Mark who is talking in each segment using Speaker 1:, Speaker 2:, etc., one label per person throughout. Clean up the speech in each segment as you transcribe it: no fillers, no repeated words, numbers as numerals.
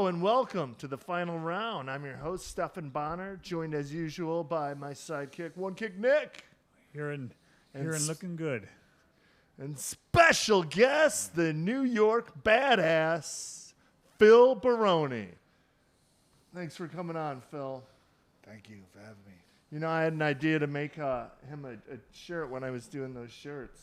Speaker 1: and welcome to the final round. I'm your host, Stephan Bonnar, joined as usual by my sidekick, One Kick Nick.
Speaker 2: Here and looking good.
Speaker 1: And special guest, the New York badass, Phil Baroni. Thanks for coming on, Phil.
Speaker 3: Thank you for having me.
Speaker 1: You know, I had an idea to make him a shirt when I was doing those shirts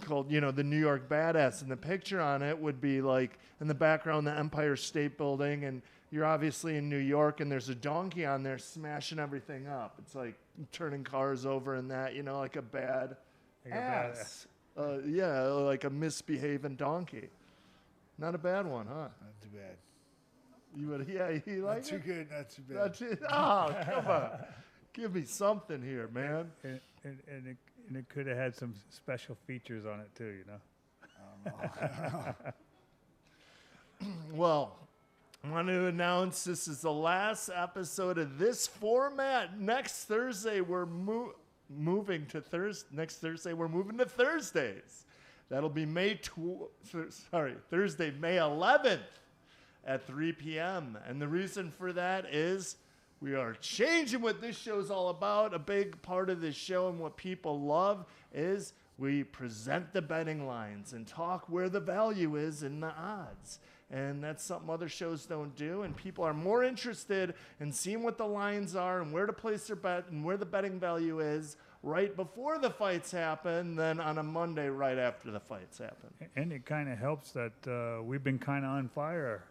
Speaker 1: called, the New York Badass. And the picture on it would be like in the background, the Empire State Building. And you're obviously in New York and there's a donkey on there smashing everything up. It's like turning cars over and that, like a bad ass. Like a misbehaving donkey. Not a bad one, huh?
Speaker 3: Not too bad.
Speaker 1: You like
Speaker 3: Not too
Speaker 1: it?
Speaker 3: good, not too bad.
Speaker 1: Not too, oh, come on. Give me something here, man.
Speaker 2: And it could have had some special features on it too,
Speaker 3: I don't know.
Speaker 1: Well, I want to announce this is the last episode of this format. Next Thursday, we're moving to Next Thursday, we're moving to Thursdays. That'll be Thursday, May 11th at 3 p.m. And the reason for that is we are changing what this show's all about. A big part of this show and what people love is we present the betting lines and talk where the value is in the odds. And that's something other shows don't do. And people are more interested in seeing what the lines are and where to place their bet and where the betting value is right before the fights happen than on a Monday right after the fights happen.
Speaker 2: And it kind of helps that we've been kind of on fire.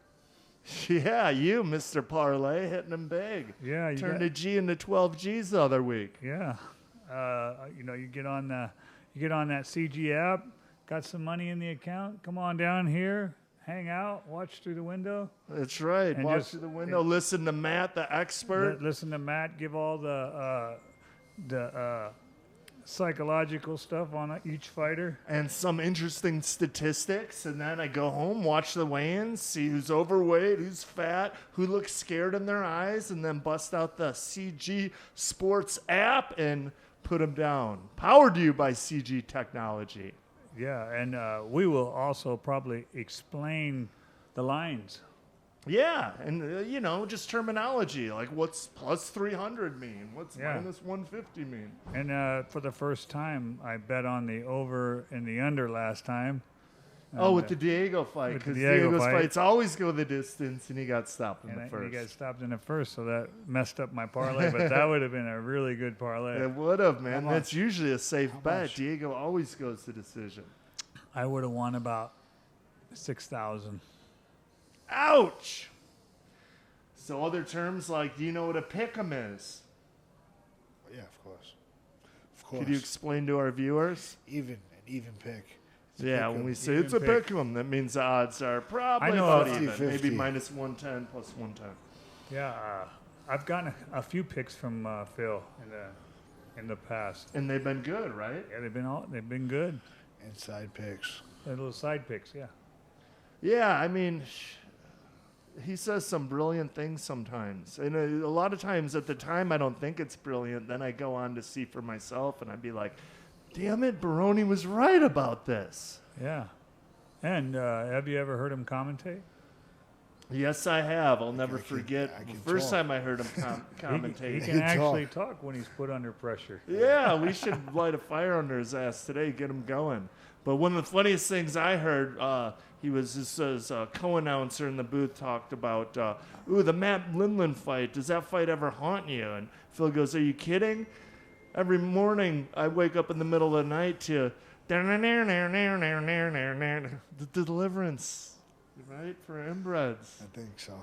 Speaker 1: Yeah, you, Mr. Parlay, hitting them big.
Speaker 2: Yeah, you
Speaker 1: turned a G into 12 G's the other week.
Speaker 2: Yeah, you get on that CG app, got some money in the account. Come on down here, hang out, watch through the window.
Speaker 1: That's right.
Speaker 2: And
Speaker 1: watch through the window. Listen to Matt, the expert.
Speaker 2: Listen to Matt give all the psychological stuff on each fighter
Speaker 1: and some interesting statistics, and then I go home, watch the weigh-ins, see who's overweight, who's fat, who looks scared in their eyes, and then bust out the CG Sports app and put them down. Powered to you by CG Technology.
Speaker 2: Yeah, and we will also probably explain the lines.
Speaker 1: Yeah, and just terminology, like what's plus 300 mean? What's minus 150 mean?
Speaker 2: And for the first time, I bet on the over and the under last time.
Speaker 1: With the Diego fight, because Diego's fights always go the distance, and he got stopped in the first.
Speaker 2: And he got stopped in the first, so that messed up my parlay, but that would have been a really good parlay.
Speaker 1: It would have, man. That's usually a safe bet. Diego always goes to decision.
Speaker 2: I would have won about 6,000.
Speaker 1: Ouch! So other terms like, do you know what a pick'em is?
Speaker 3: Yeah, of course. Of course.
Speaker 1: Could you explain to our viewers?
Speaker 3: An even pick.
Speaker 1: When we say it's a pick'em, that means the odds are probably about even.
Speaker 3: 50-50.
Speaker 1: Maybe minus 110, plus 110.
Speaker 2: Yeah, I've gotten a few picks from Phil in the past.
Speaker 1: And they've been good, right?
Speaker 2: Yeah, they've been good.
Speaker 3: Inside picks.
Speaker 2: They're little side picks, yeah.
Speaker 1: Yeah, I mean, he says some brilliant things sometimes. And a lot of times at the time, I don't think it's brilliant. Then I go on to see for myself, and I'd be like, damn it, Baroni was right about this.
Speaker 2: Yeah. And have you ever heard him commentate?
Speaker 1: Yes, I have. I'll never forget the first time I heard him commentate.
Speaker 2: He can actually talk when he's put under pressure.
Speaker 1: Yeah, we should light a fire under his ass today, get him going. But one of the funniest things I heard, he was his co-announcer in the booth talked about, the Matt Lindland fight. Does that fight ever haunt you? And Phil goes, are you kidding? Every morning I wake up in the middle of the night to the Deliverance, right, for inbreds.
Speaker 3: I think so.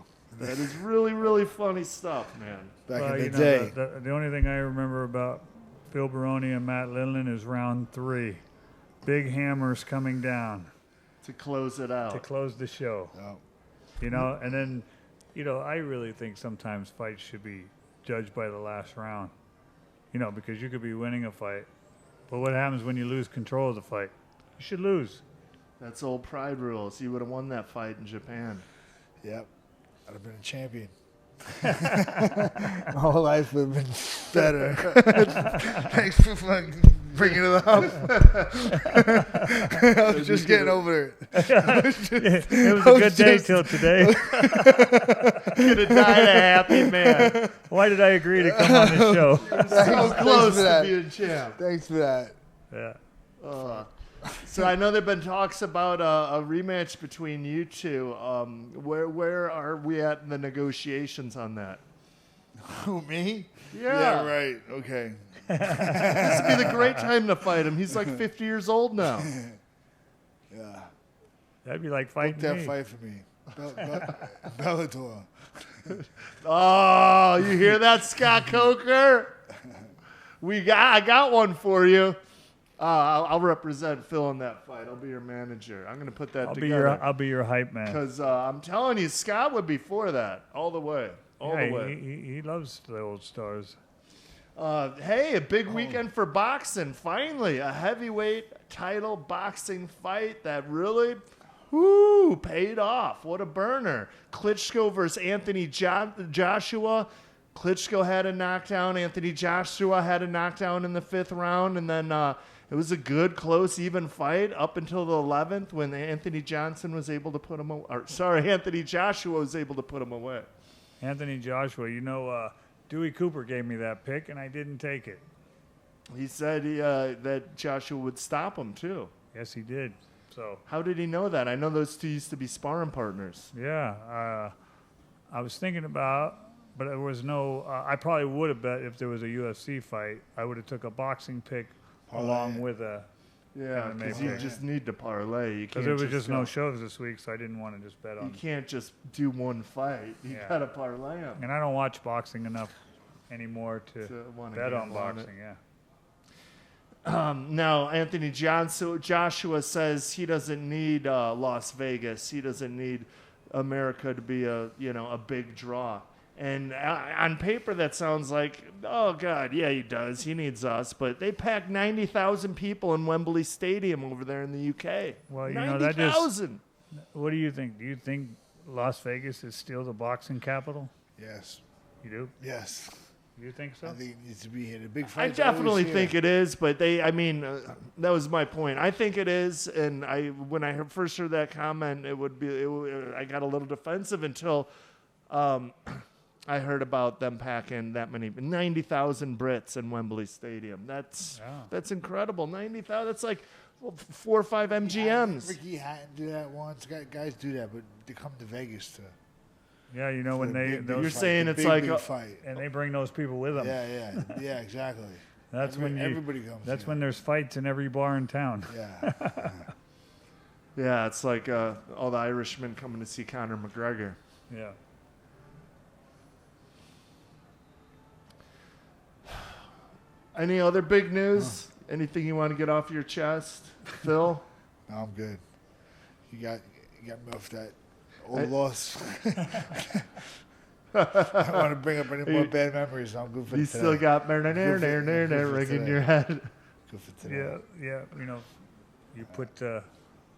Speaker 1: That is really, really funny stuff, man.
Speaker 3: Back in the day.
Speaker 2: The only thing I remember about Phil Baroni and Matt Lindland is round 3. Big hammers coming down.
Speaker 1: To close it out.
Speaker 2: To close the show.
Speaker 3: Oh.
Speaker 2: And then, I really think sometimes fights should be judged by the last round. Because you could be winning a fight. But what happens when you lose control of the fight? You should lose.
Speaker 1: That's old pride rules. You would have won that fight in Japan.
Speaker 3: Yep. I'd have been a champion. My whole life would have been better. Thanks for fucking bringing it up. I was just getting over it.
Speaker 2: It was a good day till today.
Speaker 1: Could have died a happy man.
Speaker 2: Why did I agree to come on this show?
Speaker 1: So close
Speaker 3: for
Speaker 1: to
Speaker 3: that.
Speaker 1: being champ.
Speaker 3: Thanks for that.
Speaker 2: Yeah.
Speaker 1: So I know there've been talks about a rematch between you two. Where are we at in the negotiations on that?
Speaker 3: Who, me?
Speaker 1: Yeah.
Speaker 3: Right. Okay.
Speaker 1: This would be the great time to fight him. He's like 50 years old now.
Speaker 3: Yeah.
Speaker 2: That'd be like
Speaker 3: Book
Speaker 2: fighting
Speaker 3: that
Speaker 2: me.
Speaker 3: fight for me. Bellator.
Speaker 1: Oh, you hear that, Scott Coker? I got one for you. I'll represent Phil in that fight. I'll be your manager. I'm gonna put that together.
Speaker 2: I'll be your hype man.
Speaker 1: Because I'm telling you, Scott would be for that all the way. All the way.
Speaker 2: He loves the old stars.
Speaker 1: Hey, a big weekend for boxing. Finally, a heavyweight title boxing fight that really paid off. What a burner. Klitschko versus Anthony Joshua. Klitschko had a knockdown. Anthony Joshua had a knockdown in the 5th round. And then it was a good, close, even fight up until the 11th when Anthony Joshua was able to put him away.
Speaker 2: Anthony Joshua, Dewey Cooper gave me that pick, and I didn't take it.
Speaker 1: He said that Joshua would stop him, too.
Speaker 2: Yes, he did. So
Speaker 1: How did he know that? I know those two used to be sparring partners.
Speaker 2: yeah, I was thinking about, but there was no. I probably would have bet if there was a UFC fight. I would have took a boxing pick along with a.
Speaker 1: Yeah, because you just need to parlay.
Speaker 2: Because there was just no shows this week, so I didn't want to just bet on.
Speaker 1: You can't just do one fight. You gotta parlay them.
Speaker 2: And I don't watch boxing enough anymore to bet on boxing. Yeah.
Speaker 1: Now, Anthony Joshua says he doesn't need Las Vegas. He doesn't need America to be a big draw. And on paper, that sounds like, oh, God, yeah, he does. He needs us. But they packed 90,000 people in Wembley Stadium over there in the UK.
Speaker 2: Well,
Speaker 1: 90,000.
Speaker 2: What do you think? Do you think Las Vegas is still the boxing capital?
Speaker 3: Yes.
Speaker 2: You do?
Speaker 3: Yes.
Speaker 2: You think so?
Speaker 3: I think it needs to be here. The big
Speaker 1: I
Speaker 3: fight.
Speaker 1: definitely think it is, but that was my point. I think it is, and when I first heard that comment, I got a little defensive until I heard about them packing that many 90,000 Brits in Wembley Stadium. That's incredible. 90,000. That's like 4 or 5 MGMs.
Speaker 3: Ricky Hatton do that once. Guys do that, but they come to Vegas to.
Speaker 2: Yeah, when
Speaker 1: You're saying it's like
Speaker 3: a fight,
Speaker 2: and they bring those people with them.
Speaker 3: Yeah, exactly.
Speaker 2: Everybody
Speaker 3: comes.
Speaker 2: That's when there's fights in every bar in town.
Speaker 3: Yeah.
Speaker 1: Yeah, it's like all the Irishmen coming to see Conor McGregor.
Speaker 2: Yeah.
Speaker 1: Any other big news? Anything you want to get off your chest, Phil?
Speaker 3: No, I'm good. You got me off that old loss. I don't want to bring up any more bad memories. I'm good for today.
Speaker 1: You still got ring in your head.
Speaker 3: Good for today.
Speaker 2: Yeah. You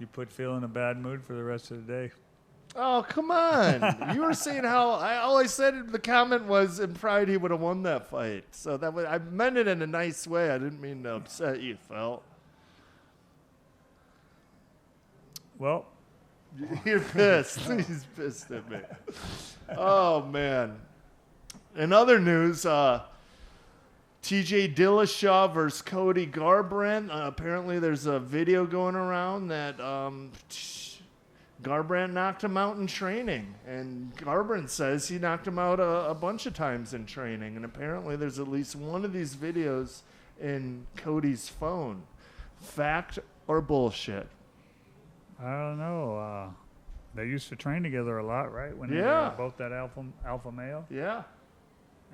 Speaker 2: put Phil in a bad mood for the rest of the day.
Speaker 1: Oh, come on. You were saying how all I said in the comment was in pride he would have won that fight. So I meant it in a nice way. I didn't mean to upset you, Phil.
Speaker 2: Well,
Speaker 1: you're pissed. He's pissed at me. Oh, man. In other news, TJ Dillashaw versus Cody Garbrandt. Apparently there's a video going around that Garbrandt knocked him out in training, and Garbrandt says he knocked him out a bunch of times in training, and apparently there's at least one of these videos in Cody's phone. Fact or bullshit?
Speaker 2: I don't know. They used to train together a lot, right? When they were both that alpha male?
Speaker 1: Yeah.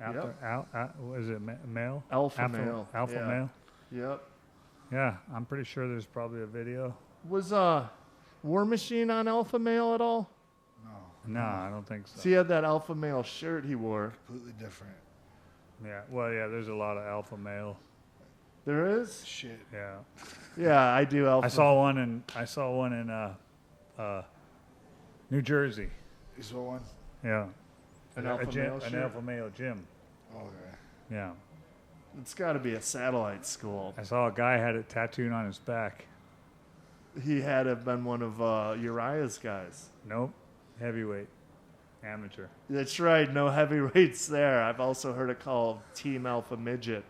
Speaker 2: Was it male?
Speaker 1: Alpha male.
Speaker 2: Alpha male?
Speaker 1: Yep.
Speaker 2: Yeah, I'm pretty sure there's probably a video.
Speaker 1: Was War Machine on Alpha Male at all?
Speaker 2: No, I don't think so.
Speaker 1: So he had that Alpha Male shirt he wore.
Speaker 3: Completely different.
Speaker 2: Yeah, well, yeah, there's a lot of alpha male.
Speaker 1: There is?
Speaker 3: Shit.
Speaker 2: Yeah.
Speaker 1: Yeah, I do alpha.
Speaker 2: I saw one in New Jersey.
Speaker 3: You saw one?
Speaker 2: Yeah.
Speaker 1: An alpha male shirt?
Speaker 2: An alpha male gym.
Speaker 3: Okay.
Speaker 2: Yeah.
Speaker 1: It's got to be a satellite school.
Speaker 2: I saw a guy had it tattooed on his back.
Speaker 1: He had to have been one of Uriah's guys.
Speaker 2: Nope. Heavyweight. Amateur.
Speaker 1: That's right. No heavyweights there. I've also heard it called Team Alpha Midget.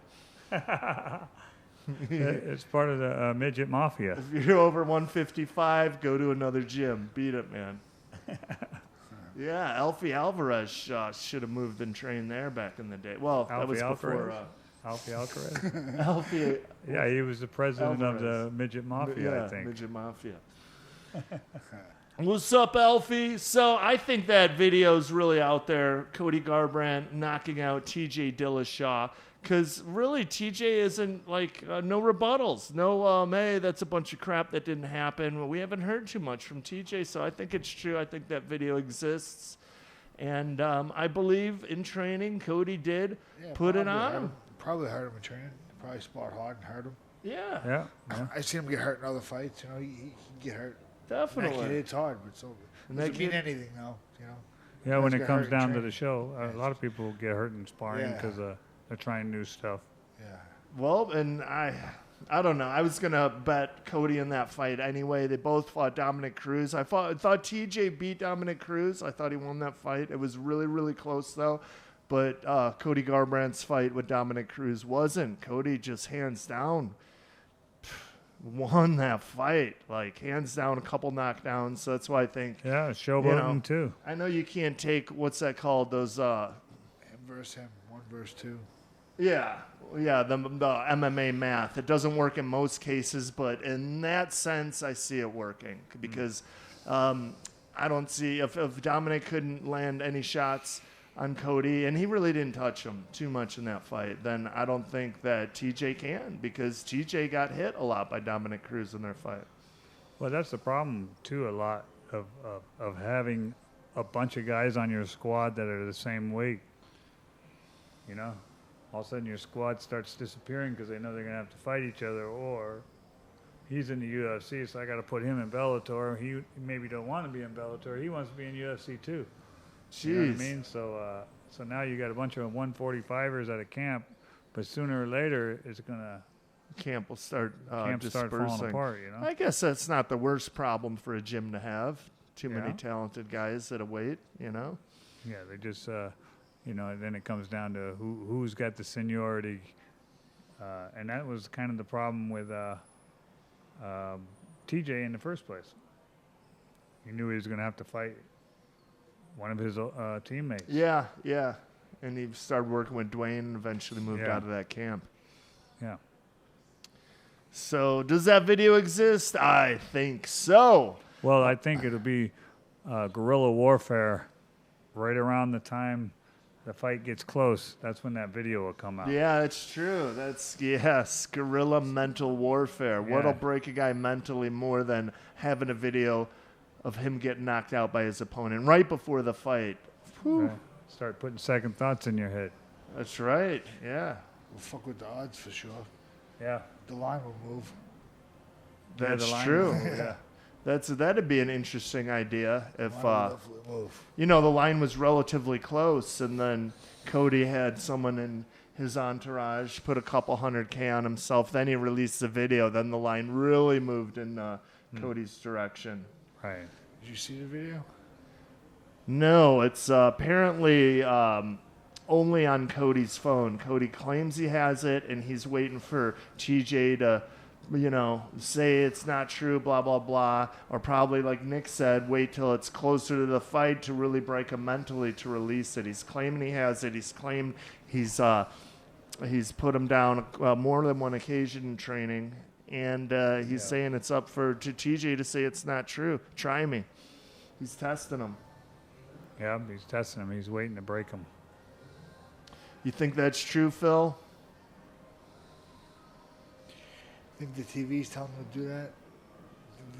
Speaker 2: It's part of the midget mafia.
Speaker 1: If you're over 155, go to another gym. Beat it, man. Yeah, Alfie Alvarez should have moved and trained there back in the day. Well, that was before.
Speaker 2: Alfie Alvarez?
Speaker 1: Alfie.
Speaker 2: Yeah, he was the president
Speaker 1: Alvarez.
Speaker 2: of the midget mafia, I think.
Speaker 1: Midget Mafia. What's up, Alfie? So I think that video's really out there. Cody Garbrandt knocking out TJ Dillashaw. Because really, TJ isn't like, no rebuttals. No, hey, that's a bunch of crap that didn't happen. We haven't heard too much from TJ, so I think it's true. I think that video exists. And I believe in training, Cody did put it on him.
Speaker 3: Probably hurt him in training. Probably sparred hard and hurt him.
Speaker 1: Yeah.
Speaker 2: Yeah.
Speaker 3: I've seen him get hurt in other fights. You know, he get hurt.
Speaker 1: Definitely.
Speaker 3: That kid, it's hard, but so
Speaker 1: And
Speaker 3: doesn't
Speaker 1: that
Speaker 3: mean
Speaker 1: kid-
Speaker 3: anything, though. You know.
Speaker 2: Yeah, when
Speaker 3: Guys
Speaker 2: it
Speaker 3: get
Speaker 2: comes
Speaker 3: hurt in
Speaker 2: down to
Speaker 3: training.
Speaker 2: the show, a lot of people get hurt in sparring
Speaker 3: Yeah.
Speaker 2: because they're trying new stuff.
Speaker 3: Yeah.
Speaker 1: Well, and I don't know. I was going to bet Cody in that fight anyway. They both fought Dominic Cruz. I thought TJ beat Dominic Cruz. I thought he won that fight. It was really, really close, though. But Cody Garbrandt's fight with Dominic Cruz wasn't. Cody just hands down won that fight. Like, hands down, a couple knockdowns. So that's why I think,
Speaker 2: Yeah, showboating too.
Speaker 1: I know you can't take, what's that called? Those,
Speaker 3: Him versus him, 1 versus 2.
Speaker 1: yeah, the MMA math. It doesn't work in most cases, but in that sense, I see it working because I don't see if Dominic couldn't land any shots on Cody, and he really didn't touch him too much in that fight, then I don't think that TJ can because TJ got hit a lot by Dominic Cruz in their fight.
Speaker 2: Well, that's the problem too. A lot of having a bunch of guys on your squad that are the same weight. You know, all of a sudden your squad starts disappearing because they know they're gonna have to fight each other, or he's in the UFC, so I got to put him in Bellator. He maybe don't want to be in Bellator. He wants to be in UFC too.
Speaker 1: Jeez.
Speaker 2: You know what I mean? So now you got a bunch of 145ers at a camp, but sooner or later it's gonna
Speaker 1: Camp will start
Speaker 2: camp start
Speaker 1: dispersing.
Speaker 2: falling apart. You know?
Speaker 1: I guess that's not the worst problem for a gym to have. Too many
Speaker 2: Yeah.
Speaker 1: talented guys at a weight, you know?
Speaker 2: Yeah, they just you know. And then it comes down to who's got the seniority, and that was kind of the problem with TJ in the first place. He knew he was going to have to fight one of his teammates.
Speaker 1: Yeah. And he started working with Dwayne and eventually moved
Speaker 2: Yeah.
Speaker 1: out of that camp.
Speaker 2: Yeah.
Speaker 1: So does that video exist? I think so.
Speaker 2: Well, I think it'll be guerrilla warfare right around the time the fight gets close. That's when that video will come out.
Speaker 1: Yeah, it's true. Yes, guerrilla mental warfare. What'll
Speaker 2: Yeah.
Speaker 1: break a guy mentally more than having a video of him getting knocked out by his opponent right before the fight? Whew.
Speaker 2: Right. Start putting second thoughts in your head.
Speaker 1: That's right. Yeah.
Speaker 3: We'll fuck with the odds for sure.
Speaker 2: Yeah.
Speaker 3: The line will move.
Speaker 2: Yeah, the
Speaker 1: That's
Speaker 2: line
Speaker 1: true.
Speaker 2: will move,
Speaker 1: Yeah. That'd be an interesting idea if
Speaker 3: The line will definitely move.
Speaker 1: the line was relatively close and then Cody had someone in his entourage put a couple $100K on himself, then he released the video, then the line really moved in Cody's direction.
Speaker 2: Right.
Speaker 3: Did you see the video?
Speaker 1: No, it's apparently only on Cody's phone. Cody claims he has it, and he's waiting for TJ to, say it's not true, blah, blah, blah. Or probably, like Nick said, wait till it's closer to the fight to really break him mentally to release it. He's claiming he has it. He's claimed he's put him down more than one occasion in training. And he's saying it's up to TJ to say it's not true. Try me. He's testing him.
Speaker 2: Yeah, he's testing him. He's waiting to break him.
Speaker 1: You think that's true, Phil?
Speaker 3: Think the TV's telling them to do that?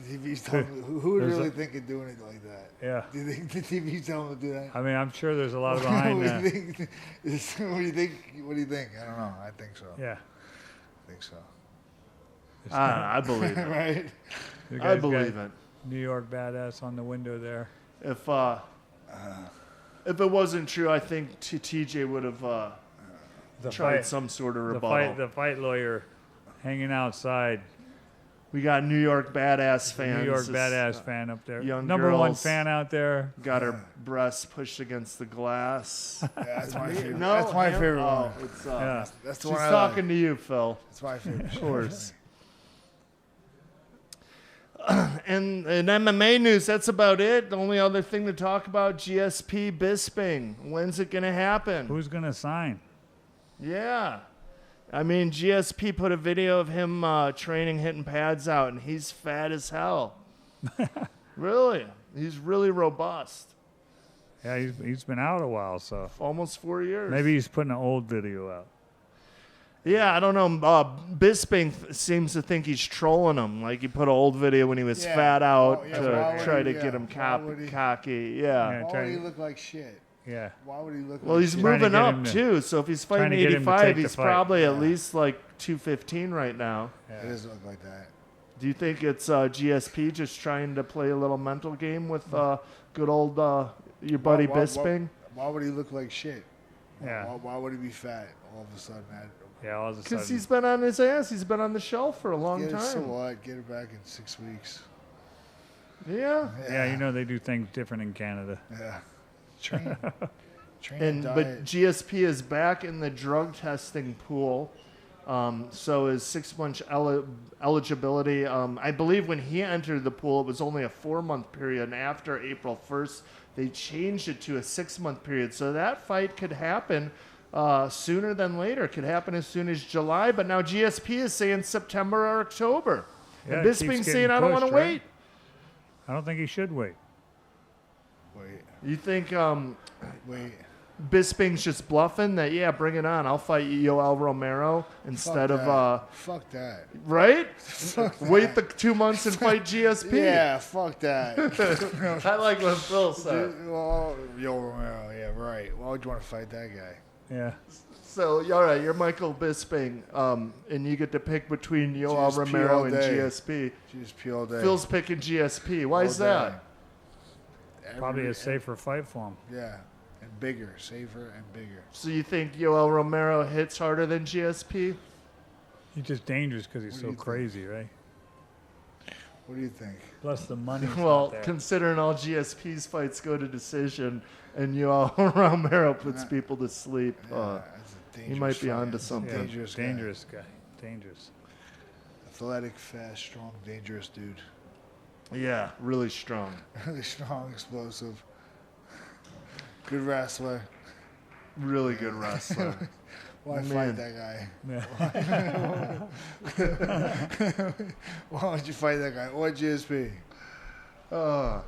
Speaker 3: The TV's telling them, who would
Speaker 2: There's
Speaker 3: really think of doing it like that?
Speaker 2: Yeah.
Speaker 3: Do you think the TV's telling them to do that?
Speaker 2: I mean, I'm sure there's a lot behind
Speaker 3: what
Speaker 2: that.
Speaker 3: do you think? What do you think? What do you think? I don't know. I think so.
Speaker 2: Yeah.
Speaker 3: I think so.
Speaker 1: I believe it.
Speaker 3: Right?
Speaker 2: The
Speaker 1: I
Speaker 2: guy's
Speaker 1: believe
Speaker 2: got
Speaker 1: it.
Speaker 2: New York badass on the window there.
Speaker 1: If it wasn't true, I think TJ would have tried some sort of rebuttal.
Speaker 2: The fight lawyer hanging outside.
Speaker 1: We got New York badass fans.
Speaker 2: New York badass fan up there.
Speaker 1: Young
Speaker 2: Number one
Speaker 1: girls
Speaker 2: fan out there.
Speaker 1: got her breasts pushed against the glass.
Speaker 3: Yeah, that's my favorite.
Speaker 1: No,
Speaker 3: That's my
Speaker 1: him?
Speaker 3: favorite
Speaker 1: Oh,
Speaker 3: one.
Speaker 1: it's,
Speaker 2: Yeah.
Speaker 3: That's the
Speaker 1: she's
Speaker 3: one I
Speaker 1: talking
Speaker 3: like.
Speaker 1: to you, Phil.
Speaker 3: That's my favorite.
Speaker 1: Of course. And in MMA news, that's about it. The only other thing to talk about, GSP Bisping. When's it going to happen?
Speaker 2: Who's gonna sign?
Speaker 1: Yeah. I mean, GSP put a video of him training, hitting pads out, and he's fat as hell. Really. He's really robust.
Speaker 2: Yeah, he's been out a while, so
Speaker 1: Almost 4 years.
Speaker 2: maybe he's putting an old video out.
Speaker 1: Yeah, I don't know. Bisping seems to think he's trolling him. Like he put an old video when he was
Speaker 3: Yeah.
Speaker 1: fat out
Speaker 3: Oh, yeah,
Speaker 1: to
Speaker 3: why would
Speaker 1: try
Speaker 3: he-
Speaker 1: to
Speaker 3: yeah,
Speaker 1: get him
Speaker 3: why would he-
Speaker 1: cocky. Yeah.
Speaker 2: Yeah.
Speaker 3: Why would he look like shit?
Speaker 2: Yeah.
Speaker 3: Why would he look
Speaker 1: Well,
Speaker 3: like
Speaker 1: he's
Speaker 3: shit?
Speaker 2: Trying to
Speaker 1: moving
Speaker 2: get
Speaker 1: up
Speaker 2: him to-
Speaker 1: too. So if he's fighting
Speaker 2: trying to get him to
Speaker 1: 85,
Speaker 2: take the
Speaker 1: he's
Speaker 2: fight.
Speaker 1: probably at
Speaker 3: Yeah.
Speaker 1: least like 215 right now.
Speaker 3: It doesn't look like that.
Speaker 1: Do you think it's GSP just trying to play a little mental game with good old your buddy Bisping?
Speaker 3: Why would he look like shit?
Speaker 2: Yeah.
Speaker 3: Why would he be fat all of a sudden?
Speaker 2: Yeah, all of a
Speaker 1: Because
Speaker 2: sudden.
Speaker 1: he's been on his ass. He's been on the shelf for a long
Speaker 3: Get it, so
Speaker 1: time.
Speaker 3: what? Get it back in 6 weeks.
Speaker 1: Yeah.
Speaker 2: Yeah, you know they do things different in Canada.
Speaker 3: Yeah. Train. Train
Speaker 1: And
Speaker 3: and
Speaker 1: but
Speaker 3: diet.
Speaker 1: GSP is back in the drug testing pool. So his 6 month eligibility. I believe when he entered the pool, it was only a 4-month period, and after April 1st, they changed it to a 6-month period. So that fight could happen sooner than later. It could happen as soon as July. But now GSP is saying September or October,
Speaker 2: Yeah,
Speaker 1: and
Speaker 2: it keeps
Speaker 1: Bisping's
Speaker 2: getting
Speaker 1: saying I don't want to
Speaker 2: pushed, right?
Speaker 1: wait.
Speaker 2: I don't think he should wait.
Speaker 3: Wait.
Speaker 1: You think
Speaker 3: Wait.
Speaker 1: Bisping's just bluffing that, yeah, bring it on. I'll fight Yoel Romero instead
Speaker 3: Fuck
Speaker 1: of,
Speaker 3: that. Fuck that.
Speaker 1: right? Wait the 2 months and fight GSP.
Speaker 3: Yeah, fuck that.
Speaker 1: I like what Phil said.
Speaker 3: Well, Yo Romero, yeah, right. Why would you want to fight that guy?
Speaker 2: Yeah.
Speaker 1: So, all right, you're Michael Bisping, and you get to pick between Yoel
Speaker 3: GSP
Speaker 1: Romero
Speaker 3: all
Speaker 1: and
Speaker 3: day.
Speaker 1: GSP.
Speaker 3: GSP all day.
Speaker 1: Phil's picking GSP. Why
Speaker 3: All
Speaker 1: is
Speaker 3: day.
Speaker 1: that?
Speaker 2: Probably a safer fight for him.
Speaker 3: Yeah, and bigger, safer and bigger.
Speaker 1: So you think Yoel Romero hits harder than GSP?
Speaker 2: He's just dangerous because he's
Speaker 3: What do
Speaker 2: so
Speaker 3: you think?
Speaker 2: crazy, right?
Speaker 3: What do you think?
Speaker 2: Plus the money.
Speaker 1: Well,
Speaker 2: there.
Speaker 1: considering all GSP's fights go to decision and Yoel Romero puts people to sleep,
Speaker 3: Yeah, that's a dangerous
Speaker 1: might be
Speaker 3: fight.
Speaker 1: onto
Speaker 3: That's a
Speaker 1: something.
Speaker 2: Yeah,
Speaker 3: Dangerous guy.
Speaker 2: dangerous guy. Dangerous.
Speaker 3: Athletic, fast, strong, dangerous dude.
Speaker 1: yeah, really strong.
Speaker 3: Really strong, explosive. Good wrestler.
Speaker 1: Really good wrestler.
Speaker 3: Why
Speaker 1: Man.
Speaker 3: fight that guy?
Speaker 2: Yeah.
Speaker 3: Why would you fight that guy? Or GSP?
Speaker 1: Uh,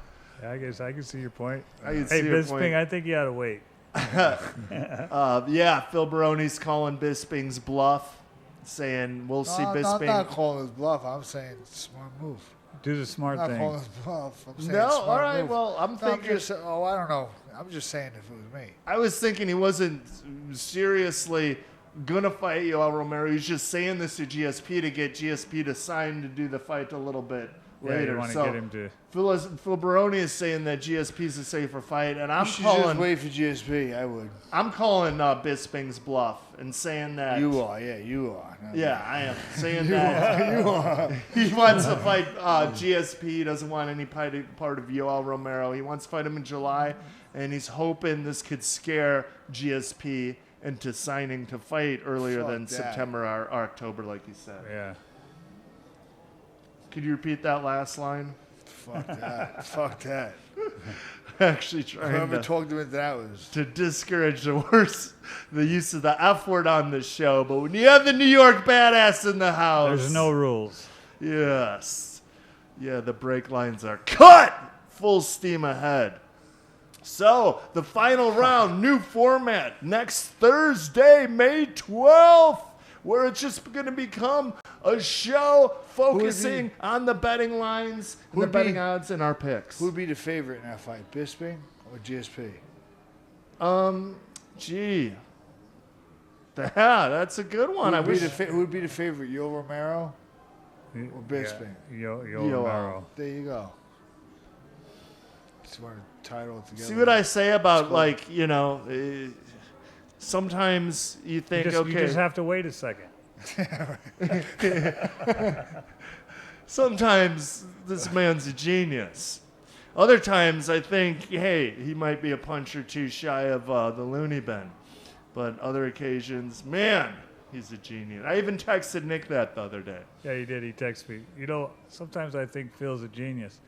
Speaker 2: Yeah, I guess I can see your point.
Speaker 1: I can
Speaker 2: Hey,
Speaker 1: see your
Speaker 2: Bisping,
Speaker 1: point.
Speaker 2: I think you ought to wait.
Speaker 1: Yeah, Phil Baroni's calling Bisping's bluff, saying we'll see
Speaker 3: No, I'm
Speaker 1: Bisping.
Speaker 3: not calling his bluff. I'm saying smart move.
Speaker 2: Do the
Speaker 3: I'm
Speaker 2: smart
Speaker 3: not
Speaker 2: thing.
Speaker 3: calling his bluff. I'm saying
Speaker 1: No,
Speaker 3: smart
Speaker 1: all right.
Speaker 3: move.
Speaker 1: Well, I'm
Speaker 3: No,
Speaker 1: thinking.
Speaker 3: I don't know. I'm just saying if it was me.
Speaker 1: I was thinking he wasn't seriously gonna fight Yoel Romero. He's just saying this to GSP to get GSP to sign to do the fight a little bit
Speaker 2: Yeah,
Speaker 1: later.
Speaker 2: you want to
Speaker 1: So
Speaker 2: get him to.
Speaker 1: Phil Baroni is saying that GSP's a safer fight, and I'm
Speaker 3: You should just
Speaker 1: calling.
Speaker 3: wait for GSP. I would.
Speaker 1: I'm calling Bisping's bluff and saying that.
Speaker 3: You are. Yeah, you are. Not me.
Speaker 1: Yeah, I am saying that
Speaker 3: You are.
Speaker 1: he wants to fight GSP. He doesn't want any part of Yoel Romero. He wants to fight him in July, and he's hoping this could scare GSP into signing to fight earlier
Speaker 3: Fuck
Speaker 1: than
Speaker 3: that.
Speaker 1: September or October, like you said.
Speaker 2: Yeah.
Speaker 1: Could you repeat that last line?
Speaker 3: Fuck that. Fuck that.
Speaker 1: Actually trying
Speaker 3: Whoever
Speaker 1: to,
Speaker 3: talked him into that was.
Speaker 1: to discourage the use of the F word on this show, but when you have the New York badass in the house,
Speaker 2: There's no rules.
Speaker 1: Yes. Yeah, the brake lines are cut! Full steam ahead. So, the final round, new format, next Thursday, May 12th, where it's just going to become a show focusing on the betting lines, and the
Speaker 3: Who'd be-
Speaker 1: betting odds, and our picks.
Speaker 3: Who'd be the favorite in that fight? Bisping or GSP?
Speaker 1: Gee. Yeah, that's a good one. I wish.
Speaker 3: Who'd be the favorite? Yo Romero?
Speaker 2: Or
Speaker 3: Bisping.
Speaker 2: Yo
Speaker 1: Yoel.
Speaker 2: Romero.
Speaker 3: There you go. Just want to tie it all together.
Speaker 1: See what I say about,
Speaker 3: cool.
Speaker 1: like, sometimes you think,
Speaker 2: You
Speaker 1: okay.
Speaker 2: just have to wait a second.
Speaker 1: Sometimes this man's a genius. Other times I think, hey, he might be a punch or two shy of the loony bin. But other occasions, man, he's a genius. I even texted Nick that the other day.
Speaker 2: Yeah, he did. He texted me. You know, sometimes I think Phil's a genius.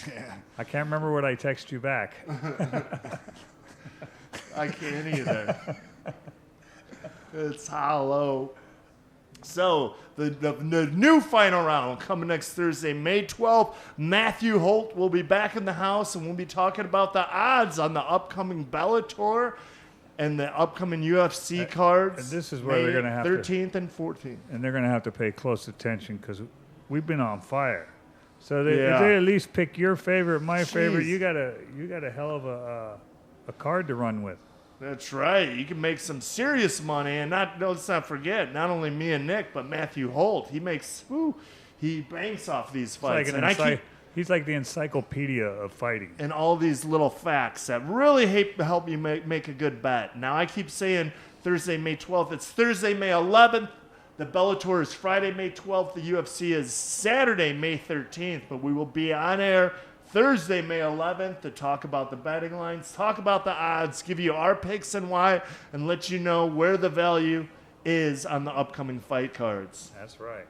Speaker 3: Yeah.
Speaker 2: I can't remember what I text you back.
Speaker 1: I can't either. It's hollow. So, the new final round coming next Thursday, May 12th. Matthew Holt will be back in the house, and we'll be talking about the odds on the upcoming Bellator and the upcoming UFC cards.
Speaker 2: And this is where
Speaker 1: May
Speaker 2: they're going to have
Speaker 1: 13th and 14th.
Speaker 2: And they're going to have to pay close attention because we've been on fire. So if
Speaker 1: Yeah.
Speaker 2: they at least pick your favorite, my favorite,
Speaker 1: Jeez.
Speaker 2: you got a hell of a card to run with.
Speaker 1: That's right. You can make some serious money, and let's not forget, not only me and Nick, but Matthew Holt. He banks off these fights,
Speaker 2: He's like the encyclopedia of fighting.
Speaker 1: and all these little facts that really help you make a good bet. Now I keep saying Thursday, May 12th. It's Thursday, May 11th. The Bellator is Friday, May 12th. The UFC is Saturday, May 13th. But we will be on air Thursday, May 11th to talk about the betting lines, talk about the odds, give you our picks and why, and let you know where the value is on the upcoming fight cards.
Speaker 2: That's right.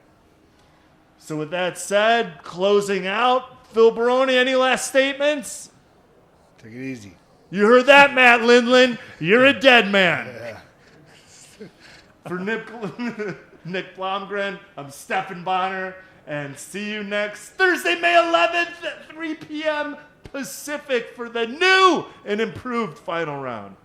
Speaker 1: So with that said, closing out, Phil Baroni, any last statements?
Speaker 3: Take it easy.
Speaker 1: You heard that, Matt Lindland. You're a dead man.
Speaker 3: Yeah.
Speaker 1: For Nick Blomgren, I'm Stephan Bonnar, and see you next Thursday, May 11th at 3 p.m. Pacific for the new and improved final round.